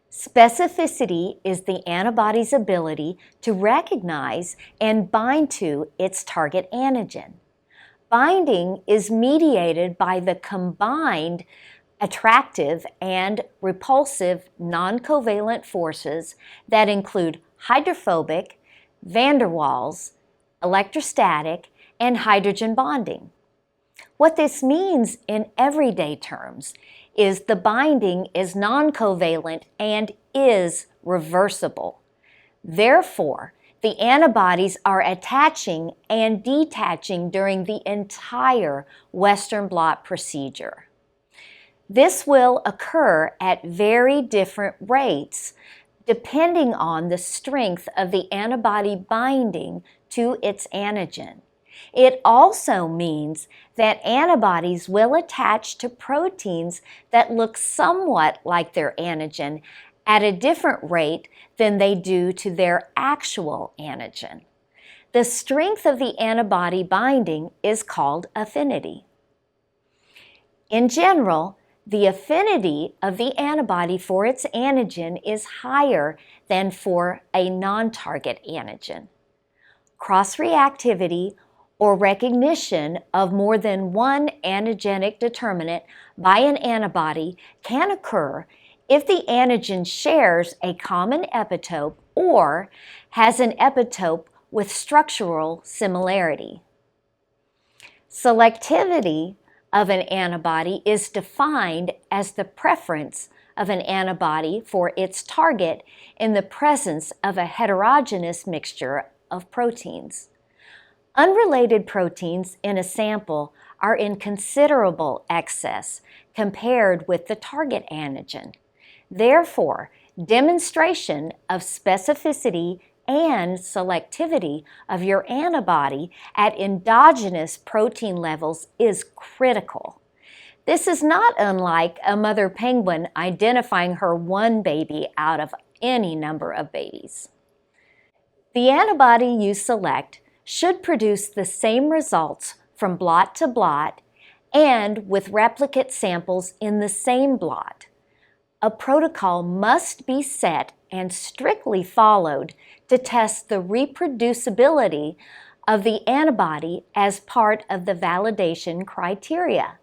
Specificity is the antibody's ability to recognize and bind to its target antigen. Binding is mediated by the combined attractive and repulsive non-covalent forces that include hydrophobic, van der Waals, electrostatic, and hydrogen bonding. What this means in everyday terms is the binding is non-covalent and is reversible. Therefore, the antibodies are attaching and detaching during the entire Western blot procedure. This will occur at very different rates depending on the strength of the antibody binding to its antigen. It also means that antibodies will attach to proteins that look somewhat like their antigen at a different rate than they do to their actual antigen. The strength of the antibody binding is called affinity. In general, the affinity of the antibody for its antigen is higher than for a non-target antigen. Cross-reactivity or recognition of more than one antigenic determinant by an antibody can occur if the antigen shares a common epitope or has an epitope with structural similarity. Selectivity of an antibody is defined as the preference of an antibody for its target in the presence of a heterogeneous mixture of proteins. Unrelated proteins in a sample are in considerable excess compared with the target antigen. Therefore, demonstration of specificity and selectivity of your antibody at endogenous protein levels is critical. This is not unlike a mother penguin identifying her one baby out of any number of babies. The antibody you select should produce the same results from blot to blot and with replicate samples in the same blot. A protocol must be set and strictly followed to test the reproducibility of the antibody as part of the validation criteria.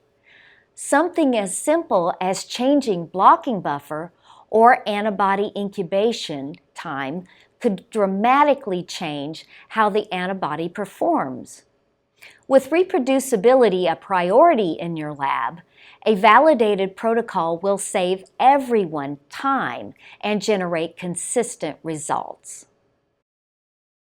Something as simple as changing blocking buffer or antibody incubation time could dramatically change how the antibody performs. With reproducibility a priority in your lab, a validated protocol will save everyone time and generate consistent results.